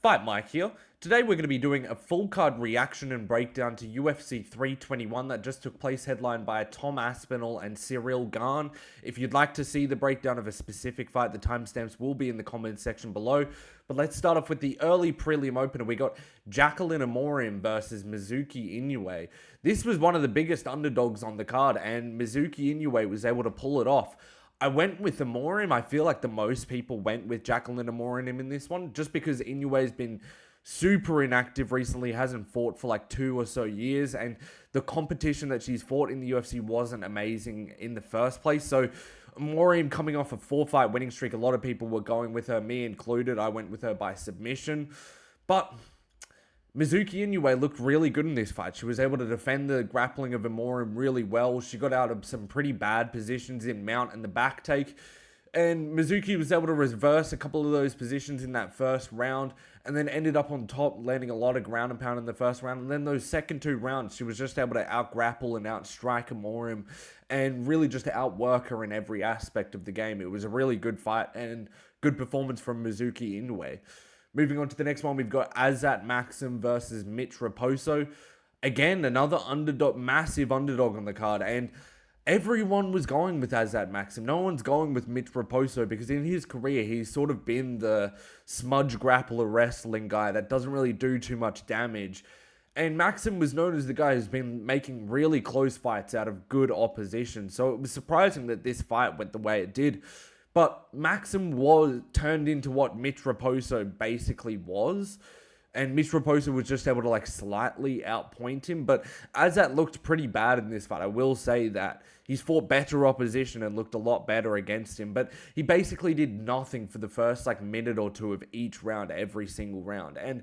Fight Mike here. Today we're going to be doing a full card reaction and breakdown to UFC 321 that just took place, headlined by Tom Aspinall and Ciryl Gane. If you'd like to see the breakdown of a specific fight, the timestamps will be in the comments section below. But let's start off with the early prelim opener. We got Jailton Almeida versus Mizuki Inoue. This was one of the biggest underdogs on the card, and Mizuki Inoue was able to pull it off. I went with Amorim. I feel like the most people went with Jailton Amorim in this one, just because Inoue's been super inactive recently, hasn't fought for like 2 or so years, and the competition that she's fought in the UFC wasn't amazing in the first place. So Amorim coming off a 4-fight winning streak, a lot of people were going with her, me included. I went with her by submission, but Mizuki Inoue looked really good in this fight. She was able to defend the grappling of Amorim really well. She got out of some pretty bad positions in mount and the back take. And Mizuki was able to reverse a couple of those positions in that first round and then ended up on top, landing a lot of ground and pound in the first round. And then those second 2 rounds, she was just able to out-grapple and out-strike Amorim and really just outwork her in every aspect of the game. It was a really good fight and good performance from Mizuki Inoue. Moving on to the next one, we've got Azamat Murzakanov versus Mitch Raposo. Again, another underdog, massive underdog on the card, and everyone was going with Azamat Murzakanov. No one's going with Mitch Raposo because in his career, he's sort of been the smudge grappler wrestling guy that doesn't really do too much damage. And Maxim was known as the guy who's been making really close fights out of good opposition. So it was surprising that this fight went the way it did. But Maxim was turned into what Mitch Raposo basically was. And Mitch Raposo was just able to like slightly outpoint him. But Azat looked pretty bad in this fight. I will say that. He's fought better opposition and looked a lot better against him. But he basically did nothing for the first like minute or two of each round, every single round. And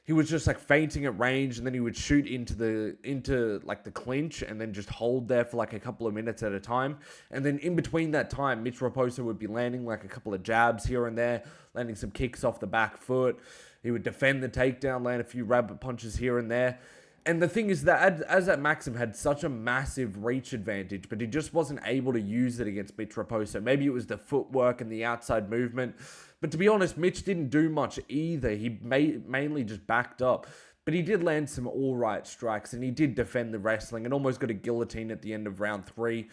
he was just like feinting at range, and then he would shoot into the clinch and then just hold there for like a couple of minutes at a time. And then in between that time, Mitch Raposo would be landing like a couple of jabs here and there, landing some kicks off the back foot. He would defend the takedown, land a few rabbit punches here and there. And the thing is that Azat Maxim had such a massive reach advantage, but he just wasn't able to use it against Mitch Raposo. Maybe it was the footwork and the outside movement. But to be honest, Mitch didn't do much either. He mainly just backed up. But he did land some alright strikes, and he did defend the wrestling and almost got a guillotine at the end of round 3.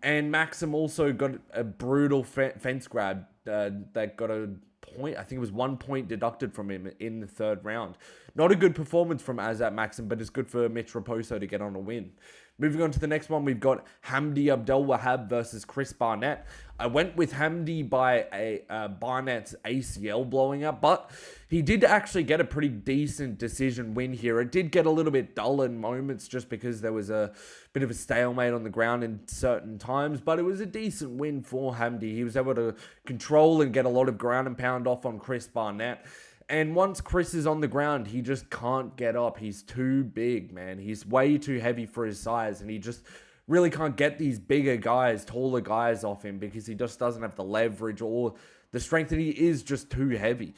And Maxim also got a brutal fence grab that got a point. I think it was 1 point deducted from him in the 3rd round. Not a good performance from Azat Maxim, but it's good for Mitch Raposo to get on a win. Moving on to the next one, we've got Hamdi Abdelwahab versus Chris Barnett. I went with Hamdi by Barnett's ACL blowing up, but he did actually get a pretty decent decision win here. It did get a little bit dull in moments just because there was a bit of a stalemate on the ground in certain times, but it was a decent win for Hamdi. He was able to control and get a lot of ground and pound off on Chris Barnett. And once Chris is on the ground, he just can't get up. He's too big, man. He's way too heavy for his size, and he just really can't get these bigger guys, taller guys off him because he just doesn't have the leverage or the strength, and he is just too heavy.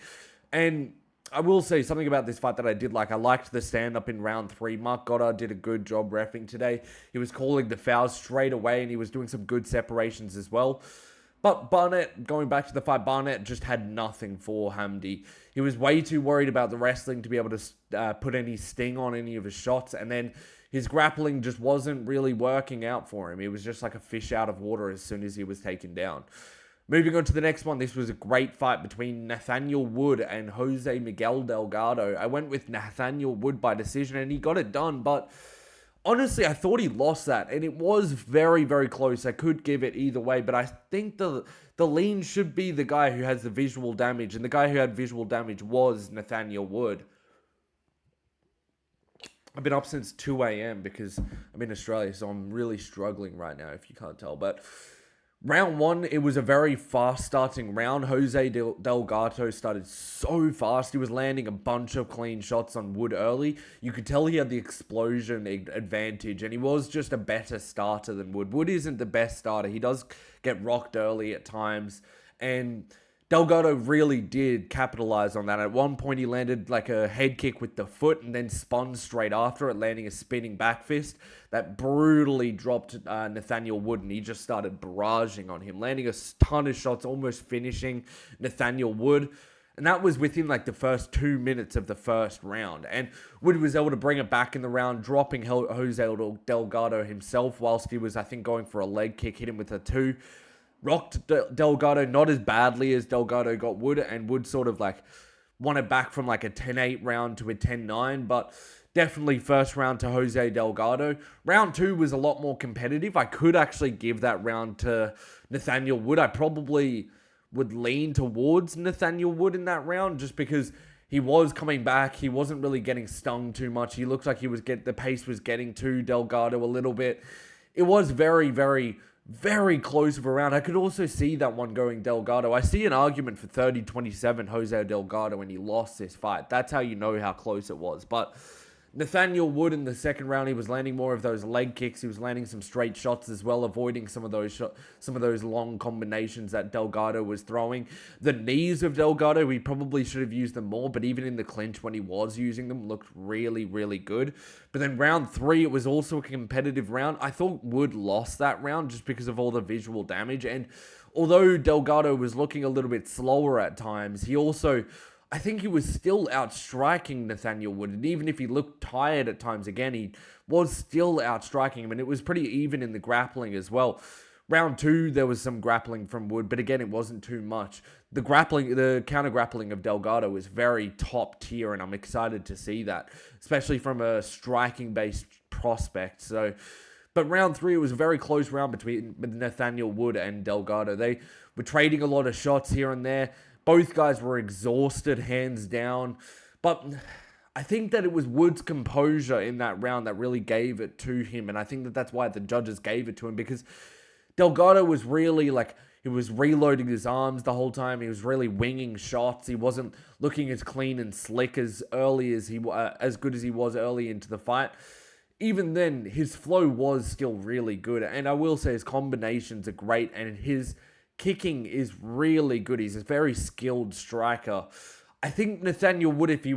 And I will say something about this fight that I did like. I liked the stand-up in round 3. Mark Goddard did a good job reffing today. He was calling the fouls straight away, and he was doing some good separations as well. But Barnett, going back to the fight, Barnett just had nothing for Hamdi. He was way too worried about the wrestling to be able to put any sting on any of his shots. And then his grappling just wasn't really working out for him. He was just like a fish out of water as soon as he was taken down. Moving on to the next one, this was a great fight between Nathaniel Wood and Jose Miguel Delgado. I went with Nathaniel Wood by decision, and he got it done, but honestly, I thought he lost that, and it was very, very close. I could give it either way, but I think the lean should be the guy who has the visual damage, and the guy who had visual damage was Nathaniel Wood. I've been up since 2 a.m. because I'm in Australia, so I'm really struggling right now, if you can't tell. But round 1, it was a very fast-starting round. Jose Delgado started so fast. He was landing a bunch of clean shots on Wood early. You could tell he had the explosion advantage, and he was just a better starter than Wood. Wood isn't the best starter. He does get rocked early at times, and Delgado really did capitalize on that. At one point, he landed like a head kick with the foot and then spun straight after it, landing a spinning back fist that brutally dropped Nathaniel Wood, and he just started barraging on him, landing a ton of shots, almost finishing Nathaniel Wood. And that was within like the first 2 minutes of the first round. And Wood was able to bring it back in the round, dropping Jose Delgado himself whilst he was, I think, going for a leg kick, hit him with a 2. Rocked Delgado not as badly as Delgado got Wood, and Wood sort of like won it back from like a 10-8 round to a 10-9, but definitely first round to Jose Delgado. Round 2 was a lot more competitive. I could actually give that round to Nathaniel Wood. I probably would lean towards Nathaniel Wood in that round just because he was coming back. He wasn't really getting stung too much. He looked like the pace was getting to Delgado a little bit. It was very, very, very close of a round. I could also see that one going Delgado. I see an argument for 30-27 Jose Delgado when he lost this fight. That's how you know how close it was. But Nathaniel Wood in the second round, he was landing more of those leg kicks. He was landing some straight shots as well, avoiding some of those long combinations that Delgado was throwing. The knees of Delgado, we probably should have used them more, but even in the clinch when he was using them, looked really, really good. But then round 3, it was also a competitive round. I thought Wood lost that round just because of all the visual damage. And although Delgado was looking a little bit slower at times, I think he was still outstriking Nathaniel Wood, and even if he looked tired at times again, he was still outstriking him, and it was pretty even in the grappling as well. Round 2, there was some grappling from Wood, but again, it wasn't too much. The counter-grappling of Delgado was very top tier, and I'm excited to see that, especially from a striking-based prospect. But round 3, it was a very close round between Nathaniel Wood and Delgado. They were trading a lot of shots here and there. Both guys were exhausted, hands down. But I think that it was Wood's composure in that round that really gave it to him. And I think that that's why the judges gave it to him. Because Delgado was really he was reloading his arms the whole time. He was really winging shots. He wasn't looking as clean and slick as good as he was early into the fight. Even then, his flow was still really good. And I will say his combinations are great. And his kicking is really good. He's a very skilled striker. I think Nathaniel Wood, if he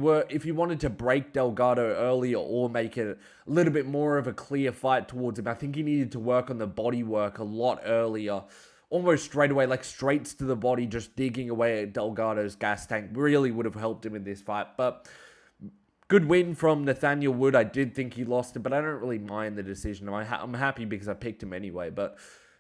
wanted to break Delgado earlier or make it a little bit more of a clear fight towards him, I think he needed to work on the body work a lot earlier. Almost straight away, like straights to the body, just digging away at Delgado's gas tank really would have helped him in this fight. But good win from Nathaniel Wood. I did think he lost it, but I don't really mind the decision. I'm happy because I picked him anyway. But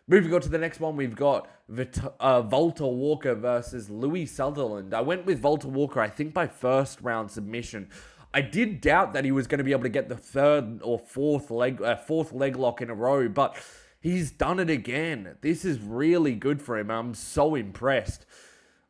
moving on to the next one, we've got Walter Walker versus Louis Sutherland. I went with Walter Walker, I think, by first round submission. I did doubt that he was going to be able to get the third or fourth leg lock in a row, but he's done it again. This is really good for him. I'm so impressed.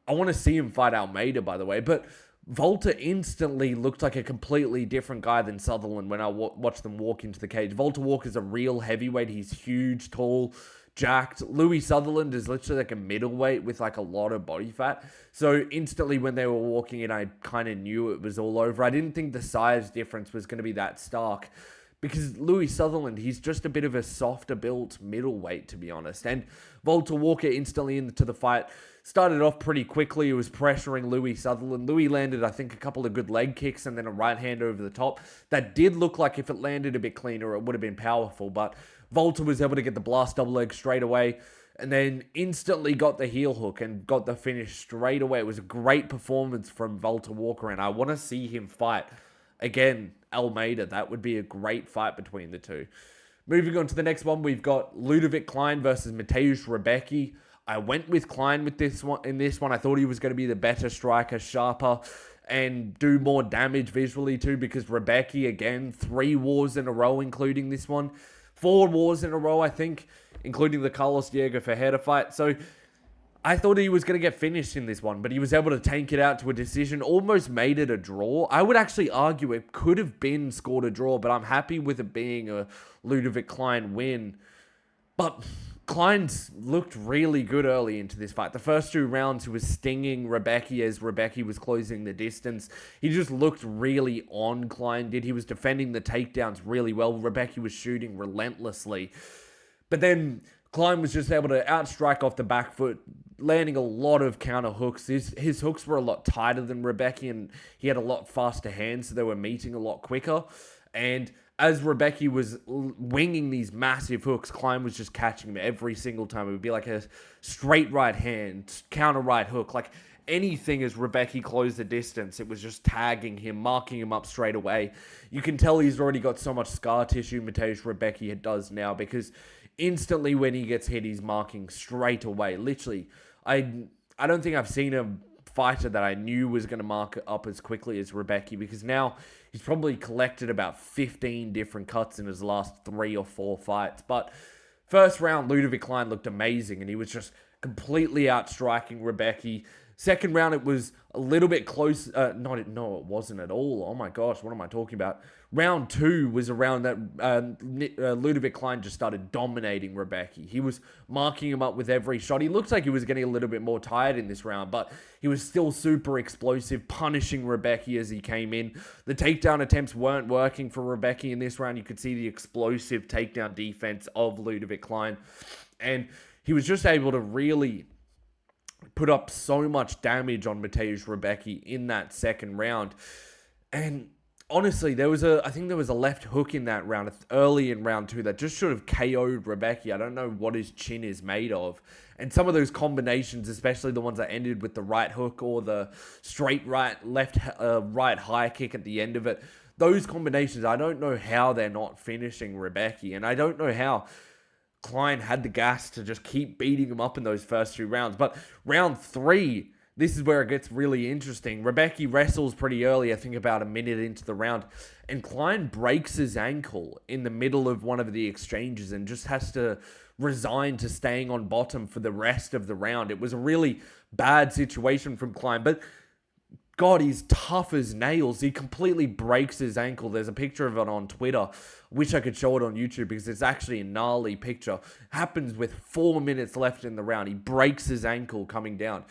I want to see him fight Almeida, by the way, but Walter instantly looked like a completely different guy than Sutherland when I watched them walk into the cage. Walter Walker's a real heavyweight. He's huge, tall, jacked. Louis Sutherland is literally like a middleweight with like a lot of body fat. So instantly when they were walking in, I kind of knew it was all over. I didn't think the size difference was going to be that stark because Louis Sutherland, he's just a bit of a softer built middleweight, to be honest. And Walter Walker instantly into the fight started off pretty quickly. He was pressuring Louis Sutherland. Louis landed, I think, a couple of good leg kicks and then a right hand over the top. That did look like if it landed a bit cleaner, it would have been powerful, but Walter was able to get the blast double leg straight away and then instantly got the heel hook and got the finish straight away. It was a great performance from Walter Walker, and I want to see him fight again Almeida. That would be a great fight between the two. Moving on to the next one, we've got Ludovic Klein versus Mateusz Rebecki. I went with Klein with this one. In this one, I thought he was going to be the better striker, sharper, and do more damage visually too, because Rebecki, again, 3 wars in a row, including this one. 4 wars in a row, I think, including the Carlos Diego Ferreira fight. So I thought he was going to get finished in this one, but he was able to tank it out to a decision, almost made it a draw. I would actually argue it could have been scored a draw, but I'm happy with it being a Ludovic Klein win. But Klein's looked really good early into this fight. The first 2 rounds, he was stinging Rebecki as Rebecki was closing the distance. He just looked really on, Klein did. He was defending the takedowns really well. Rebecki was shooting relentlessly. But then Klein was just able to outstrike off the back foot, landing a lot of counter hooks. His hooks were a lot tighter than Rebecki, and he had a lot faster hands, so they were meeting a lot quicker. And as Rebecki was winging these massive hooks, Klein was just catching him every single time. It would be like a straight right hand, counter right hook. Like anything as Rebecca closed the distance. It was just tagging him, marking him up straight away. You can tell he's already got so much scar tissue, Mateusz Rebecca does now, because instantly when he gets hit, he's marking straight away. Literally, I don't think I've seen a fighter that I knew was going to mark up as quickly as Rebecca, because now he's probably collected about 15 different cuts in his last 3 or 4 fights. But first round, Ludovic Klein looked amazing, and he was just completely outstriking Rebecca. Second round, it was a little bit close. No, it wasn't at all. Oh my gosh, what am I talking about? Round 2 was a round that Ludovic Klein just started dominating Rebecca. He was marking him up with every shot. He looked like he was getting a little bit more tired in this round, but he was still super explosive, punishing Rebecca as he came in. The takedown attempts weren't working for Rebecca in this round. You could see the explosive takedown defense of Ludovic Klein. And he was just able to really put up so much damage on Mateusz Rebecca in that second round. And honestly, I think there was a left hook in that round, early in round 2, that just should have KO'd Rebecca. I don't know what his chin is made of. And some of those combinations, especially the ones that ended with the right hook or the straight right, left, right high kick at the end of it, those combinations, I don't know how they're not finishing Rebecca. And I don't know how Klein had the gas to just keep beating him up in those first 2 rounds. But round 3, this is where it gets really interesting. Rebecca wrestles pretty early, I think about a minute into the round, and Klein breaks his ankle in the middle of one of the exchanges and just has to resign to staying on bottom for the rest of the round. It was a really bad situation from Klein, but God, he's tough as nails. He completely breaks his ankle. There's a picture of it on Twitter. Wish I could show it on YouTube because it's actually a gnarly picture. Happens with 4 minutes left in the round. He breaks his ankle coming down.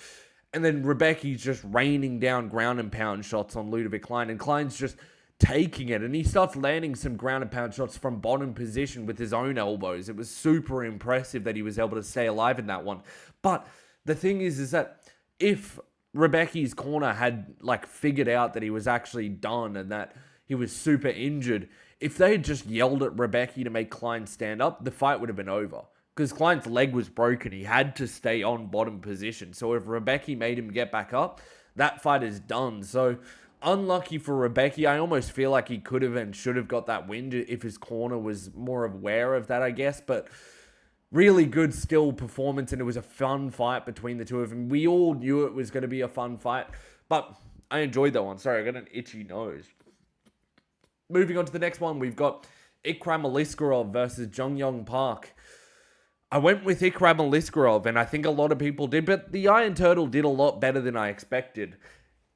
And then Rebecca's just raining down ground and pound shots on Ludovic Klein. And Klein's just taking it. And he starts landing some ground and pound shots from bottom position with his own elbows. It was super impressive that he was able to stay alive in that one. But the thing is that if Rebecca's corner had figured out that he was actually done and that he was super injured, if they had just yelled at Rebecca to make Klein stand up, the fight would have been over. Because Klein's leg was broken. He had to stay on bottom position. So if Rebecca made him get back up, that fight is done. So unlucky for Rebecca. I almost feel like he could have and should have got that win if his corner was more aware of that, I guess. But really good still performance, and it was a fun fight between the two of them. We all knew it was going to be a fun fight, but I enjoyed that one. Sorry, I got an itchy nose. Moving on to the next one, we've got Ikram Aliskerov versus Jong-Young Park. I went with Ikram Aliskerov, and I think a lot of people did, but the Iron Turtle did a lot better than I expected.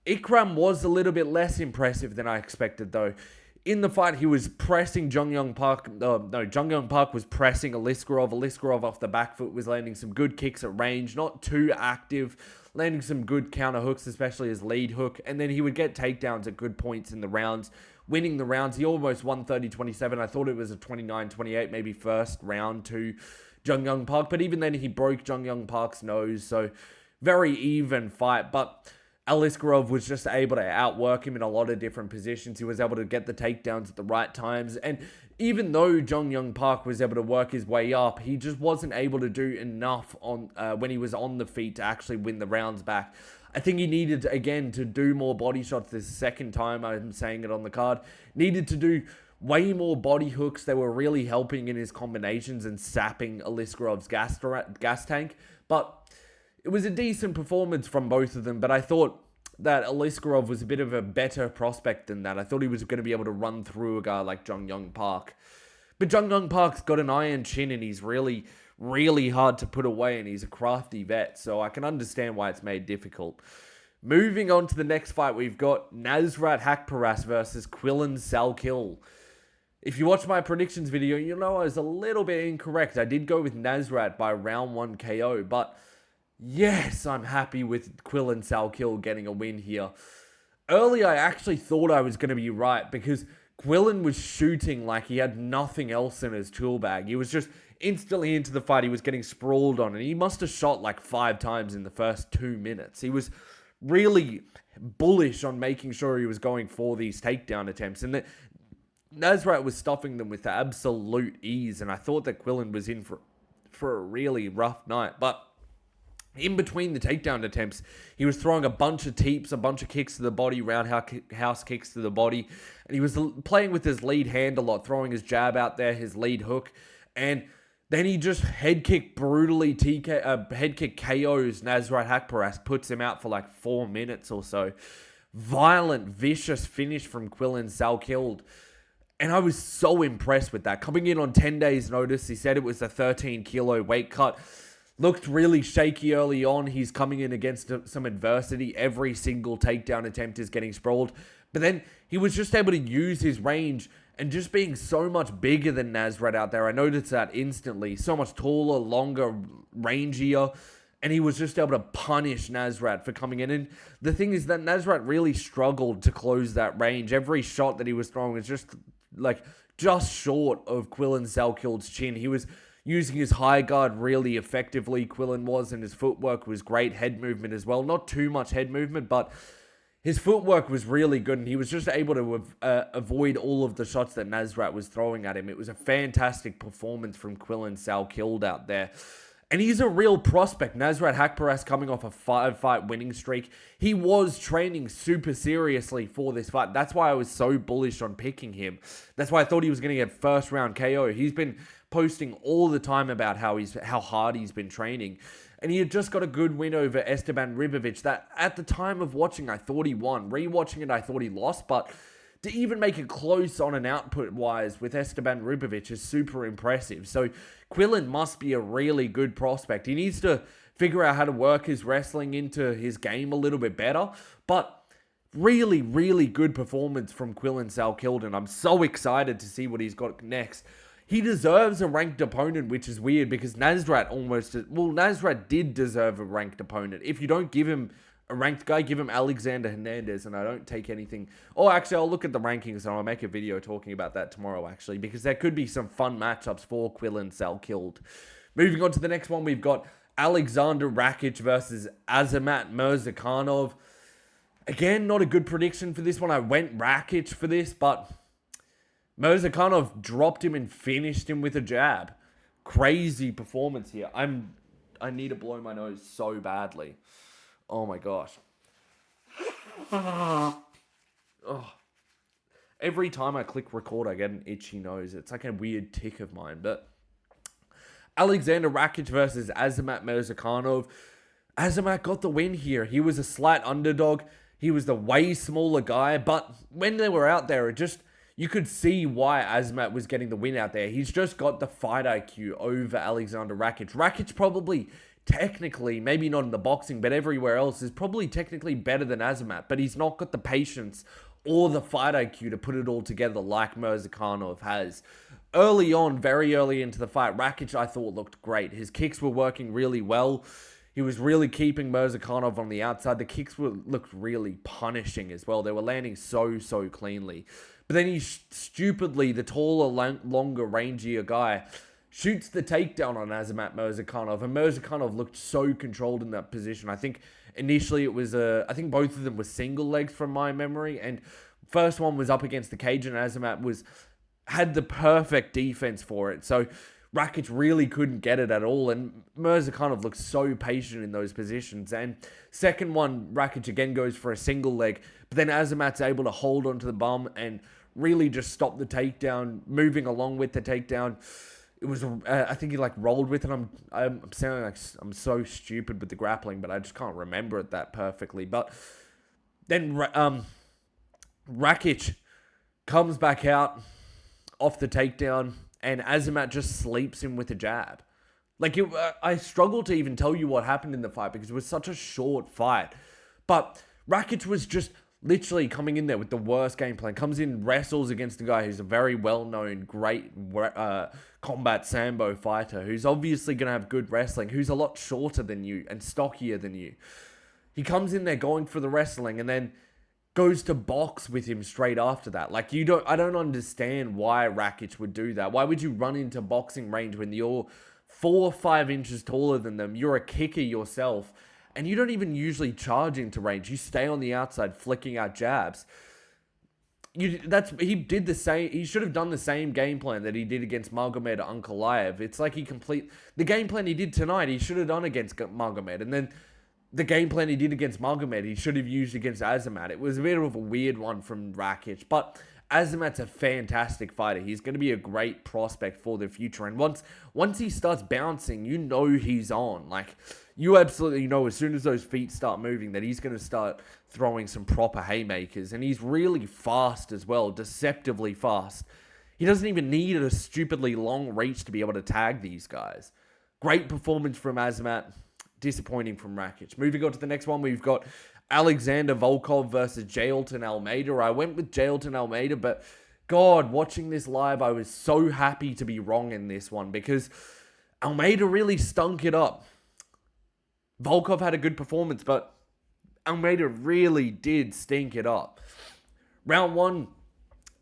Ikram was a little bit less impressive than I expected, though. In the fight, he was pressing Jong-Young Park. Jong-Young Park was pressing Aliskerov. Aliskerov off the back foot was landing some good kicks at range, not too active, landing some good counter hooks, especially his lead hook, and then he would get takedowns at good points in the rounds, winning the rounds. He almost won 30-27. I thought it was a 29-28, maybe first round to Jong-Young Park, but even then he broke Jong-Young Park's nose, so very even fight. But Aliskerov was just able to outwork him in a lot of different positions. He was able to get the takedowns at the right times, and even though Jong-Young Park was able to work his way up, he just wasn't able to do enough on when he was on the feet to actually win the rounds back. I think he needed, again, to do more body shots. This second time I'm saying it on the card. Needed to do way more body hooks. They were really helping in his combinations and sapping Aliskerov's gas tank. But it was a decent performance from both of them, but I thought that Aliskerov was a bit of a better prospect than that. I thought he was going to be able to run through a guy like Jong-Young Park. But Jong-Young Park's got an iron chin, and he's really, really hard to put away, and he's a crafty vet, so I can understand why it's made difficult. Moving on to the next fight, we've got Nasrat Hakparas versus Quillan Salkil. If you watch my predictions video, you'll know I was a little bit incorrect. I did go with Nasrat by round 1 KO, but yes, I'm happy with Quillan Salkil getting a win here. Early, I actually thought I was going to be right because Quillan was shooting like he had nothing else in his tool bag. He was just instantly into the fight. He was getting sprawled on, and he must have shot like 5 times in the first 2 minutes. He was really bullish on making sure he was going for these takedown attempts, and Nasrat was stuffing them with absolute ease, and I thought that Quillan was in for a really rough night. But in between the takedown attempts, he was throwing a bunch of teeps, a bunch of kicks to the body, roundhouse kicks to the body, and he was playing with his lead hand a lot, throwing his jab out there, his lead hook, and then he just head kick brutally head kick KOs Nasrat Haqparast, puts him out for like 4 minutes or so. Violent, vicious finish from Quillan Salkeld. And I was so impressed with that. Coming in on 10 days notice, he said it was a 13 kilo weight cut. Looked really shaky early on. He's coming in against some adversity. Every single takedown attempt is getting sprawled. But then he was just able to use his range and just being so much bigger than Nasrat out there. I noticed that instantly. So much taller, longer, rangier. And he was just able to punish Nasrat for coming in. And the thing is that Nasrat really struggled to close that range. Every shot that he was throwing was just short of Quillan Salkeld's chin. He was using his high guard really effectively, Quillan was, and his footwork was great. Head movement as well. Not too much head movement, but his footwork was really good, and he was just able to avoid all of the shots that Nasrat was throwing at him. It was a fantastic performance from Quillan Salkeld out there. And he's a real prospect. Nasrat Haqparast coming off a 5-fight winning streak. He was training super seriously for this fight. That's why I was so bullish on picking him. That's why I thought he was going to get first round KO. He's been posting all the time about how hard he's been training. And he had just got a good win over Esteban Ribovic that at the time of watching, I thought he won. Rewatching it, I thought he lost. But to even make it close on an output-wise with Esteban Ribovic is super impressive. So Quillan must be a really good prospect. He needs to figure out how to work his wrestling into his game a little bit better. But really, really good performance from Quillan Salkeld, and I'm so excited to see what he's got next. He deserves a ranked opponent, which is weird because Nasrat did deserve a ranked opponent. If you don't give him a ranked guy, give him Alexander Hernandez, and I don't take anything. Oh, actually, I'll look at the rankings, and I'll make a video talking about that tomorrow, actually, because there could be some fun matchups for Quillan Salkeld. Moving on to the next one, we've got Aleksander Rakic versus Azamat Murzakanov. Again, not a good prediction for this one. I went Rakic for this, but Murzakanov dropped him and finished him with a jab. Crazy performance here. I need to blow my nose so badly. Oh my gosh. Oh. Every time I click record, I get an itchy nose. It's like a weird tick of mine. But Aleksander Rakic versus Azamat Murzakanov. Azamat got the win here. He was a slight underdog. He was the way smaller guy. But when they were out there, you could see why Azamat was getting the win out there. He's just got the fight IQ over Aleksander Rakic. Rakic probably technically, maybe not in the boxing, but everywhere else, is probably technically better than Azamat, but he's not got the patience or the fight IQ to put it all together like Murzakanov has. Early on, very early into the fight, Rakic, I thought, looked great. His kicks were working really well. He was really keeping Murzakanov on the outside. The kicks looked really punishing as well. They were landing so cleanly. But then he stupidly, the taller, longer, rangier guy, shoots the takedown on Azamat Murzakanov, and Murzakanov looked so controlled in that position. I think initially it was I think both of them were single legs from my memory, and first one was up against the cage, and Azamat had the perfect defense for it. So Rakic really couldn't get it at all, and Murzakanov looked so patient in those positions. And second one, Rakic again goes for a single leg, but then Azamat's able to hold onto the bum and really just stop the takedown, moving along with the takedown. It was, I think he rolled with it. I'm sounding like I'm so stupid with the grappling, but I just can't remember it that perfectly. But then Rakic comes back out off the takedown, and Azamat just sleeps him with a jab. I struggle to even tell you what happened in the fight because it was such a short fight. But Rakic was just literally coming in there with the worst game plan. Comes in, wrestles against a guy who's a very well-known, great combat sambo fighter, who's obviously going to have good wrestling, who's a lot shorter than you and stockier than you. He comes in there going for the wrestling and then goes to box with him straight after that. I don't understand why Rakic would do that. Why would you run into boxing range when you're 4 or 5 inches taller than them? You're a kicker yourself. And you don't even usually charge into range. You stay on the outside flicking out jabs. He did the same. He should have done the same game plan that he did against Magomed Ankalaev. It's like the game plan he did tonight. He should have done against Magomed, and then the game plan he did against Magomed, he should have used against Azamat. It was a bit of a weird one from Rakic, but Azamat's a fantastic fighter. He's going to be a great prospect for the future. And once he starts bouncing, you know he's on. Like, you absolutely know as soon as those feet start moving that he's going to start throwing some proper haymakers. And he's really fast as well, deceptively fast. He doesn't even need a stupidly long reach to be able to tag these guys. Great performance from Azamat. Disappointing from Rakic. Moving on to the next one, we've got Aleksander Volkov versus Jailton Almeida. I went with Jailton Almeida, but God, watching this live, I was so happy to be wrong in this one because Almeida really stunk it up. Volkov had a good performance, but Almeida really did stink it up. Round one,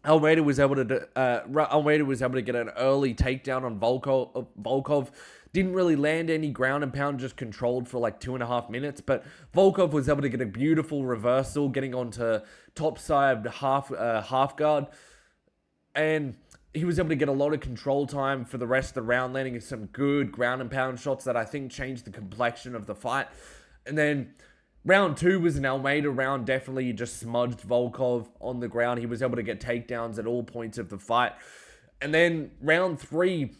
Almeida was able to get an early takedown on Volkov. Didn't really land any ground and pound, just controlled for like 2.5 minutes. But Volkov was able to get a beautiful reversal, getting onto topside half guard. And he was able to get a lot of control time for the rest of the round, landing some good ground and pound shots that I think changed the complexion of the fight. And then round two was an Almeida round. Definitely he just smudged Volkov on the ground. He was able to get takedowns at all points of the fight. And then round three,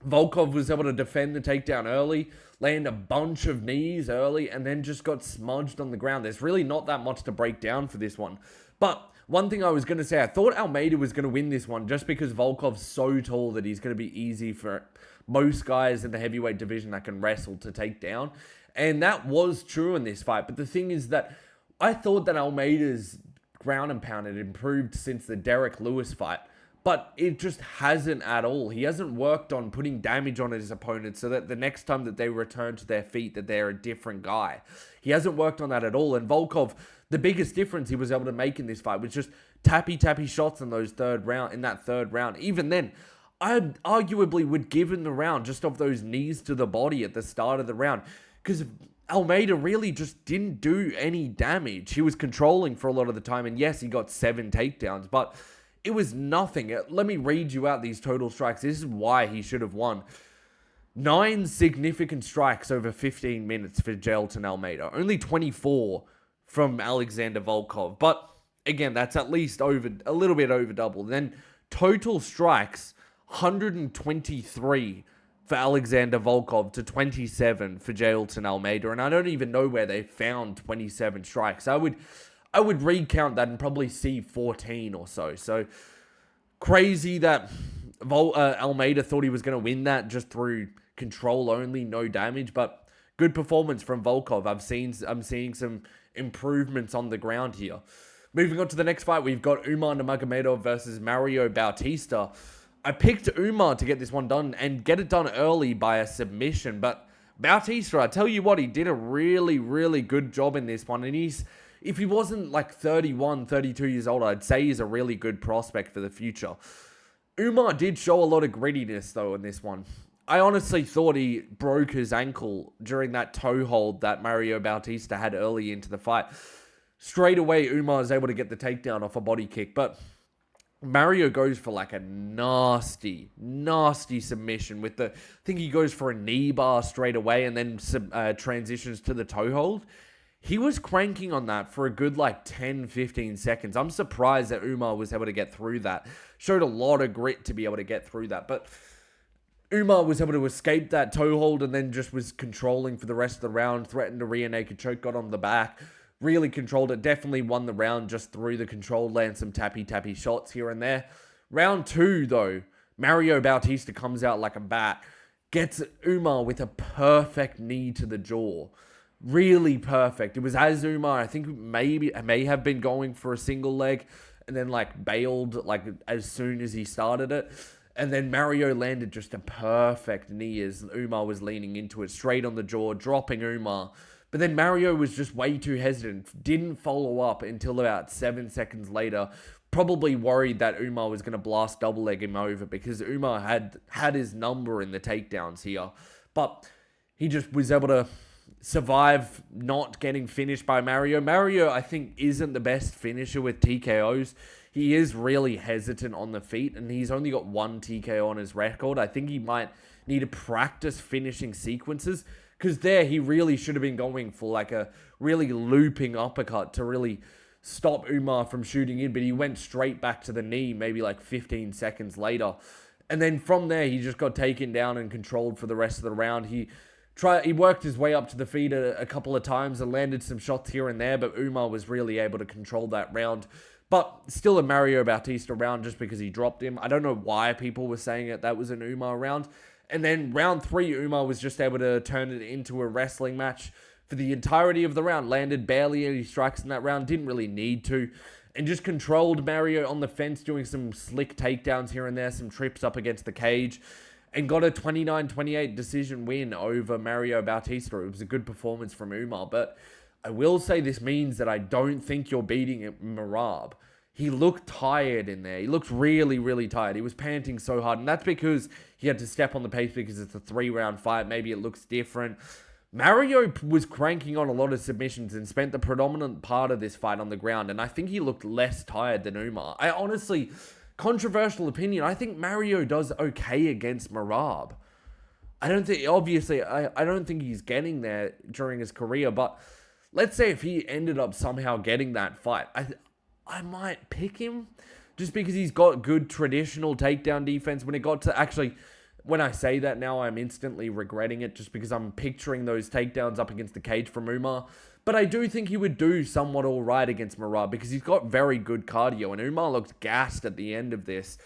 Volkov was able to defend the takedown early, land a bunch of knees early, and then just got smudged on the ground. There's really not that much to break down for this one. But one thing I was going to say, I thought Almeida was going to win this one just because Volkov's so tall that he's going to be easy for most guys in the heavyweight division that can wrestle to take down. And that was true in this fight. But the thing is that I thought that Almeida's ground and pound had improved since the Derek Lewis fight. But it just hasn't at all. He hasn't worked on putting damage on his opponent so that the next time that they return to their feet that they're a different guy. He hasn't worked on that at all. And Volkov, the biggest difference he was able to make in this fight was just tappy shots in that third round. Even then, I arguably would give him the round just off those knees to the body at the start of the round. Because Almeida really just didn't do any damage. He was controlling for a lot of the time. And yes, he got 7 takedowns, but it was nothing. Let me read you out these total strikes. This is why he should have won. 9 significant strikes over 15 minutes for Jailton Almeida. Only 24 from Alexander Volkov. But again, that's at least a little bit over double. Then total strikes, 123 for Alexander Volkov to 27 for Jailton Almeida. And I don't even know where they found 27 strikes. I would recount that and probably see 14 or so. So crazy that Almeida thought he was going to win that just through control only, no damage. But good performance from Volkov. I'm seeing some improvements on the ground here. Moving on to the next fight, we've got Umar Nurmagomedov versus Mario Bautista. I picked Umar to get this one done and get it done early by a submission. But Bautista, I tell you what, he did a really, really good job in this one. And if he wasn't like 31, 32 years old, I'd say he's a really good prospect for the future. Umar did show a lot of grittiness, though, in this one. I honestly thought he broke his ankle during that toe hold that Mario Bautista had early into the fight. Straight away, Umar is able to get the takedown off a body kick, but Mario goes for like a nasty submission with I think he goes for a knee bar straight away and then transitions to the toe hold. He was cranking on that for a good like 10, 15 seconds. I'm surprised that Umar was able to get through that. Showed a lot of grit to be able to get through that. But Umar was able to escape that toe hold and then just was controlling for the rest of the round. Threatened a rear naked choke, got on the back. Really controlled it. Definitely won the round just through the control. Land some tappy shots here and there. Round 2 though, Mario Bautista comes out like a bat. Gets Umar with a perfect knee to the jaw. Really perfect. It was as Umar, I think may have been going for a single leg and then like bailed like as soon as he started it. And then Mario landed just a perfect knee as Umar was leaning into it, straight on the jaw, dropping Umar. But then Mario was just way too hesitant, didn't follow up until about 7 seconds later, probably worried that Umar was going to blast double leg him over because Umar had his number in the takedowns here. But he just was able to survive not getting finished by Mario. Mario, I think, isn't the best finisher with TKOs. He is really hesitant on the feet, and he's only got one TKO on his record. I think he might need to practice finishing sequences, because there he really should have been going for like a really looping uppercut to really stop Umar from shooting in, but he went straight back to the knee maybe like 15 seconds later. And then from there, he just got taken down and controlled for the rest of the round. He worked his way up to the feet a couple of times and landed some shots here and there, but Umar was really able to control that round. But still a Mario Bautista round just because he dropped him. I don't know why people were saying that was an Umar round. And then round 3, Umar was just able to turn it into a wrestling match for the entirety of the round. Landed barely any strikes in that round, didn't really need to. And just controlled Mario on the fence, doing some slick takedowns here and there, some trips up against the cage, and got a 29-28 decision win over Mario Bautista. It was a good performance from Umar, but I will say this means that I don't think you're beating Merab. He looked tired in there. He looked really, really tired. He was panting so hard, and that's because he had to step on the pace because it's a 3-round fight. Maybe it looks different. Mario was cranking on a lot of submissions and spent the predominant part of this fight on the ground, and I think he looked less tired than Umar. I honestly, controversial opinion, I think Mario does okay against Merab. I don't think he's getting there during his career, but let's say if he ended up somehow getting that fight, I might pick him just because he's got good traditional takedown defense. When I say that now, I'm instantly regretting it just because I'm picturing those takedowns up against the cage from Umar. But I do think he would do somewhat all right against Merab because he's got very good cardio, and Umar looked gassed at the end of this.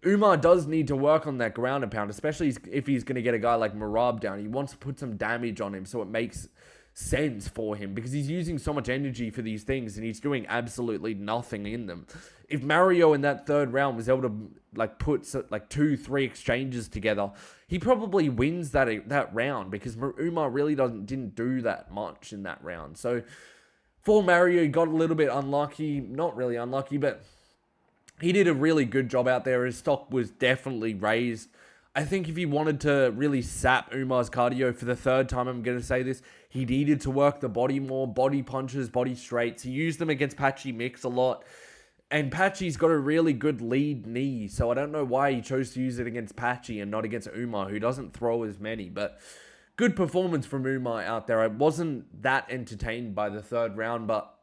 Umar does need to work on that ground and pound, especially if he's going to get a guy like Merab down. He wants to put some damage on him so it makes sense for him because he's using so much energy for these things and he's doing absolutely nothing in them. If Mario in that third round was able to put 2-3 exchanges together, he probably wins that round because Umar really didn't do that much in that round. So for Mario, he got a little bit unlucky, not really unlucky, but he did a really good job out there. His stock was definitely raised. I think if he wanted to really sap Umar's cardio for the third time, I'm going to say this, he needed to work the body more, body punches, body straights. He used them against Patchy Mix a lot. And Patchy's got a really good lead knee, so I don't know why he chose to use it against Patchy and not against Umar, who doesn't throw as many. But good performance from Umar out there. I wasn't that entertained by the third round, but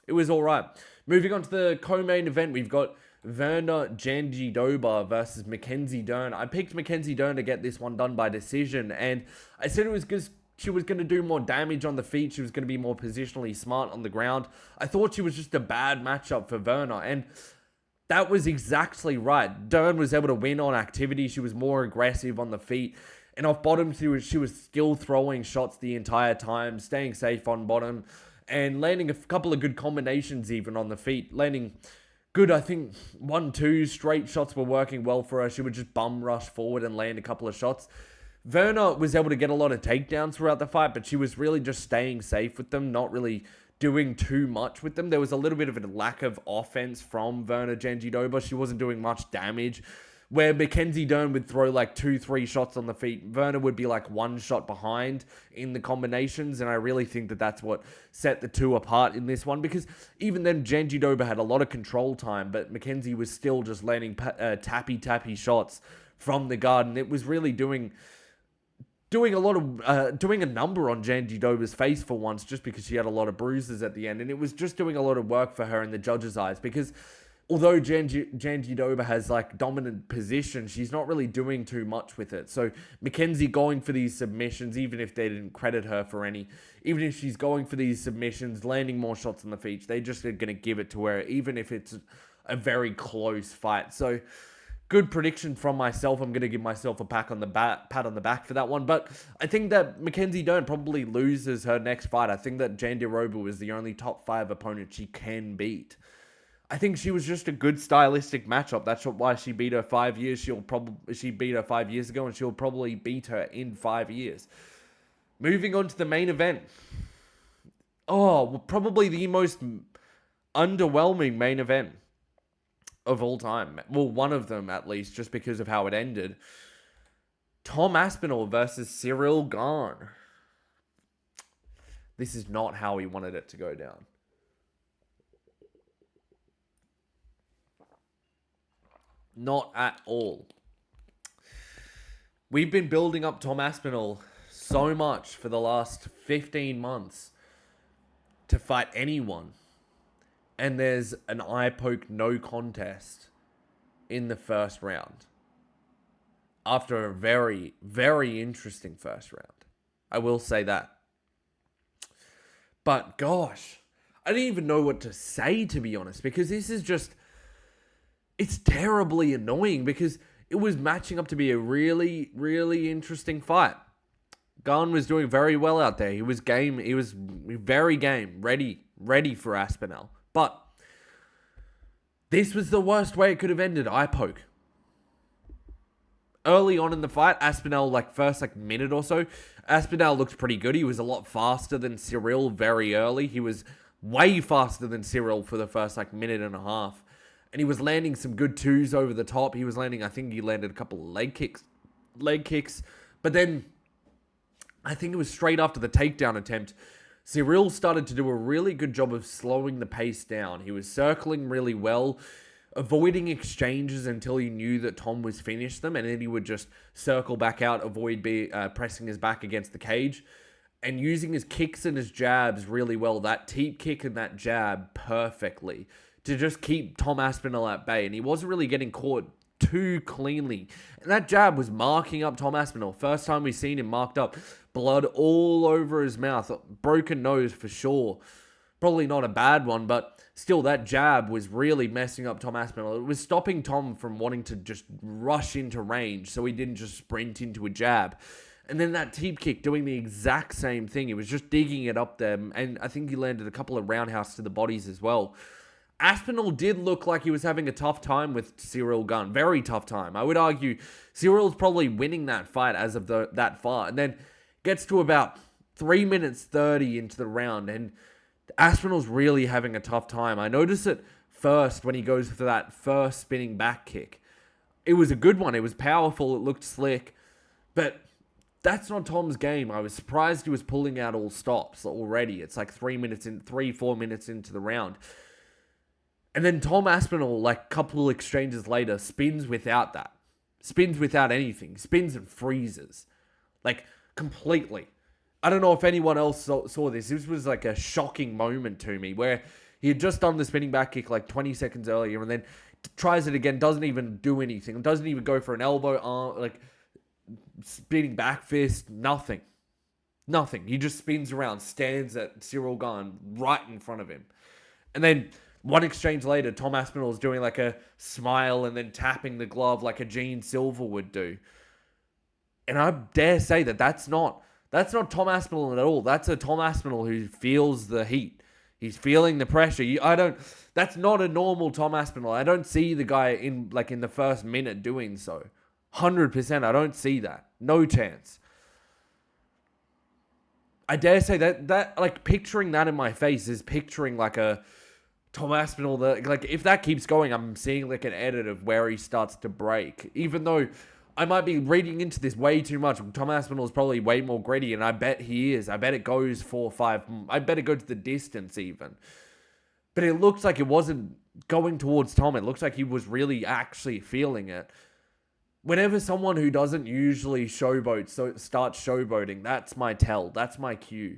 it was all right. Moving on to the co-main event, we've got Virna Jandiroba versus Mackenzie Dern. I picked Mackenzie Dern to get this one done by decision, and I said it was because she was going to do more damage on the feet. She was going to be more positionally smart on the ground. I thought she was just a bad matchup for Virna, and that was exactly right. Dern was able to win on activity. She was more aggressive on the feet, and off bottom, she was still throwing shots the entire time, staying safe on bottom, and landing a couple of good combinations even on the feet, landing good, I think 1-2 straight shots were working well for her. She would just bum rush forward and land a couple of shots. Virna was able to get a lot of takedowns throughout the fight, but she was really just staying safe with them, not really doing too much with them. There was a little bit of a lack of offense from Virna Jandiroba. She wasn't doing much damage. Where Mackenzie Dern would throw 2-3 shots on the feet, Virna would be 1 shot behind in the combinations, and I really think that that's what set the two apart in this one, because even then Jandiroba had a lot of control time, but Mackenzie was still just landing tappy shots from the guard, and it was really doing a number on Jandiroba's face for once, just because she had a lot of bruises at the end, and it was just doing a lot of work for her in the judges' eyes, because although Jandiroba has dominant position, she's not really doing too much with it. So Mackenzie going for these submissions, even if they didn't credit her for any, even if she's going for these submissions, landing more shots on the feet, they just are going to give it to her, even if it's a very close fight. So good prediction from myself. I'm going to give myself a pat on the back for that one. But I think that Mackenzie Dern probably loses her next fight. I think that Jandiroba was the only top 5 opponent she can beat. I think she was just a good stylistic matchup. That's why she beat her 5 years. She beat her 5 years ago, and she'll probably beat her in 5 years. Moving on to the main event. Probably the most underwhelming main event of all time. Well, one of them at least, just because of how it ended. Tom Aspinall versus Ciryl Gane. This is not how he wanted it to go down. Not at all. We've been building up Tom Aspinall so much for the last 15 months to fight anyone. And there's an eye poke no contest in the first round. After a very, very interesting first round. I will say that. But gosh, I didn't even know what to say, to be honest, because this is just, it's terribly annoying because it was matching up to be a really, really interesting fight. Gane was doing very well out there. He was game. He was very game, ready for Aspinall. But this was the worst way it could have ended. Eye poke. Early on in the fight, Aspinall, first minute or so, Aspinall looked pretty good. He was a lot faster than Ciryl very early. He was way faster than Ciryl for the first minute and a half. And he was landing some good twos over the top. He was landing, I think he landed a couple of leg kicks. But then, I think it was straight after the takedown attempt, Ciryl started to do a really good job of slowing the pace down. He was circling really well, avoiding exchanges until he knew that Tom was finished them, and then he would just circle back out, avoid pressing his back against the cage, and using his kicks and his jabs really well, that teep kick and that jab perfectly, to just keep Tom Aspinall at bay, and he wasn't really getting caught too cleanly. And that jab was marking up Tom Aspinall. First time we've seen him marked up. Blood all over his mouth. Broken nose for sure. Probably not a bad one, but still that jab was really messing up Tom Aspinall. It was stopping Tom from wanting to just rush into range so he didn't just sprint into a jab. And then that teep kick doing the exact same thing. He was just digging it up there, and I think he landed a couple of roundhouse to the bodies as well. Aspinall did look like he was having a tough time with Ciryl Gane. Very tough time. I would argue Cyryl's probably winning that fight as of that far. And then gets to about 3 minutes 30 into the round, and Aspinall's really having a tough time. I noticed it first when he goes for that first spinning back kick. It was a good one. It was powerful. It looked slick. But that's not Tom's game. I was surprised he was pulling out all stops already. It's 3, 4 minutes into the round. And then Tom Aspinall, couple exchanges later, spins without that. Spins without anything. Spins and freezes. Completely. I don't know if anyone else saw this. This was a shocking moment to me where he had just done the spinning back kick 20 seconds earlier and then tries it again, doesn't even do anything. Doesn't even go for an elbow arm, spinning back fist, nothing. Nothing. He just spins around, stands at Ciryl Gane right in front of him. And then one exchange later, Tom Aspinall is doing a smile and then tapping the glove like a Gene Silver would do. And I dare say that's not Tom Aspinall at all. That's a Tom Aspinall who feels the heat. He's feeling the pressure. That's not a normal Tom Aspinall. I don't see the guy in the first minute doing so. 100%, I don't see that. No chance. I dare say that picturing that in my face is picturing a Tom Aspinall, if that keeps going, I'm seeing an edit of where he starts to break. Even though I might be reading into this way too much. Tom Aspinall is probably way more gritty, and I bet he is. I bet it goes 4 or 5. I bet it goes to the distance even. But it looks like it wasn't going towards Tom. It looks like he was really actually feeling it. Whenever someone who doesn't usually showboat starts showboating, that's my tell. That's my cue.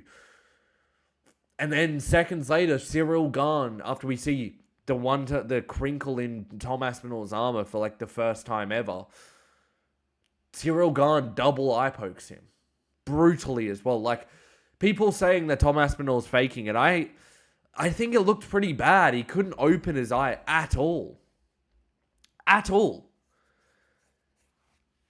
And then seconds later, Ciryl Gane, after we see the crinkle in Tom Aspinall's armor for the first time ever, Ciryl Gane double eye pokes him. Brutally as well. People saying that Tom Aspinall's faking it, I think it looked pretty bad. He couldn't open his eye at all. At all.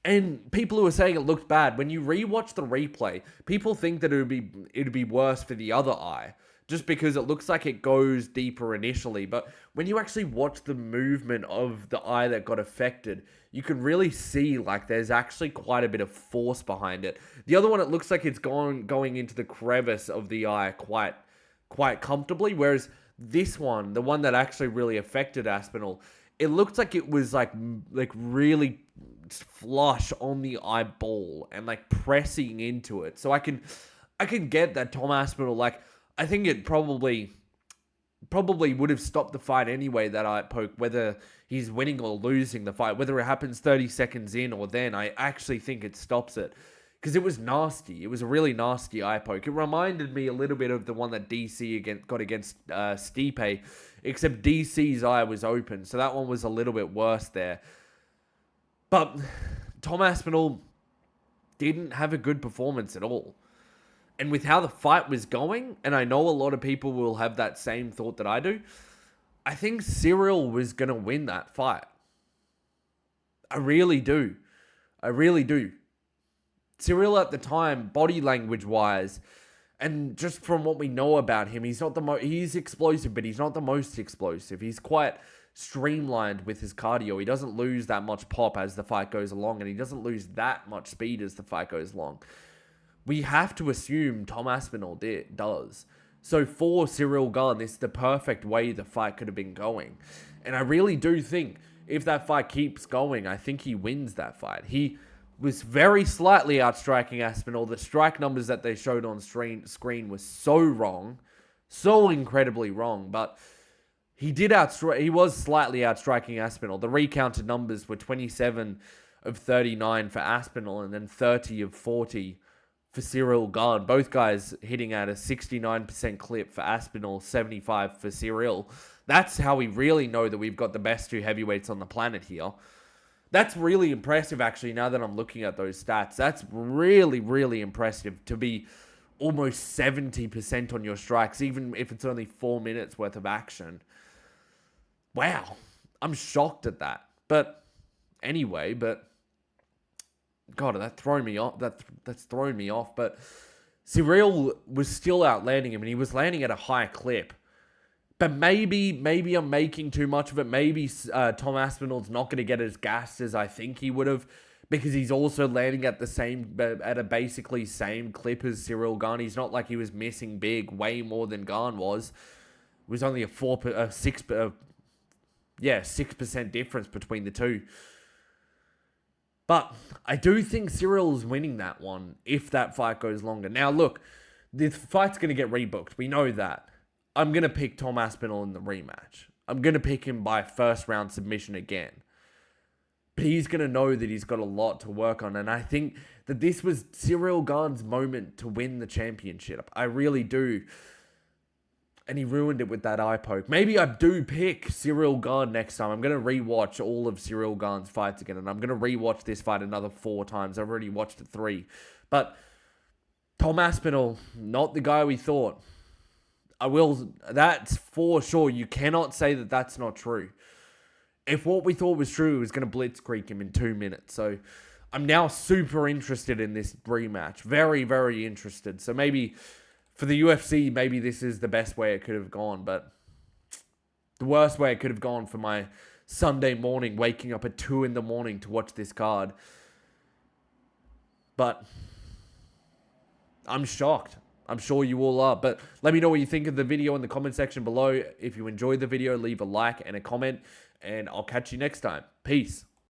And people who are saying it looked bad, when you rewatch the replay, people think that it'd be worse for the other eye, just because it looks like it goes deeper initially. But when you actually watch the movement of the eye that got affected, you can really see there's actually quite a bit of force behind it. The other one, it looks like it's going into the crevice of the eye quite comfortably, whereas this one, the one that actually really affected Aspinall, it looked like it was really flush on the eyeball and pressing into it. So I can get that Tom Aspinall, like, I think it probably would have stopped the fight anyway, that eye poke, whether he's winning or losing the fight, whether it happens 30 seconds in or then. I actually think it stops it, because it was nasty. It was a really nasty eye poke. It reminded me a little bit of the one that DC got against Stipe, except DC's eye was open, so that one was a little bit worse there. But Tom Aspinall didn't have a good performance at all. And with how the fight was going, and I know a lot of people will have that same thought that I do, I think Ciryl was going to win that fight. I really do. I really do. Ciryl at the time, body language-wise, and just from what we know about him, he's not he's explosive, but he's not the most explosive. He's quite streamlined with his cardio. He doesn't lose that much pop as the fight goes along, and he doesn't lose that much speed as the fight goes along. We have to assume Tom Aspinall does. So for Ciryl Gane, this is the perfect way the fight could have been going. And I really do think if that fight keeps going, I think he wins that fight. He was very slightly outstriking Aspinall. The strike numbers that they showed on screen was so wrong. So incredibly wrong. But he was slightly outstriking Aspinall. The recounted numbers were 27 of 39 for Aspinall and then 30 of 40 for Ciryl Gane. Both guys hitting at a 69% clip for Aspinall, 75 for Ciryl. That's how we really know that we've got the best two heavyweights on the planet here. That's really impressive, actually, now that I'm looking at those stats. That's really, really impressive to be almost 70% on your strikes, even if it's only 4 minutes worth of action. Wow. I'm shocked at that. But anyway, God, that's thrown me off. That's thrown me off. But Ciryl was still outlanding him, and he was landing at a high clip. But maybe I'm making too much of it. Maybe Tom Aspinall's not going to get as gassed as I think he would have, because he's also landing at a basically same clip as Ciryl Gane. He's not like he was missing big, way more than Gane was. It was only a 6% difference between the two. But I do think Cyryl's winning that one if that fight goes longer. Now, look, the fight's going to get rebooked. We know that. I'm going to pick Tom Aspinall in the rematch. I'm going to pick him by first round submission again. But he's going to know that he's got a lot to work on. And I think that this was Ciryl Gane's moment to win the championship. I really do. And he ruined it with that eye poke. Maybe I do pick Ciryl Gane next time. I'm going to rewatch all of Ciryl Gane's fights again. And I'm going to rewatch this fight another 4 times. I've already watched it 3. But Tom Aspinall, not the guy we thought. That's for sure. You cannot say that that's not true. If what we thought was true, it was going to blitzkrieg him in 2 minutes. So I'm now super interested in this rematch. Very, very interested. So maybe for the UFC, maybe this is the best way it could have gone. But the worst way it could have gone for my Sunday morning, waking up at 2 in the morning to watch this card. But I'm shocked. I'm sure you all are. But let me know what you think of the video in the comment section below. If you enjoyed the video, leave a like and a comment. And I'll catch you next time. Peace.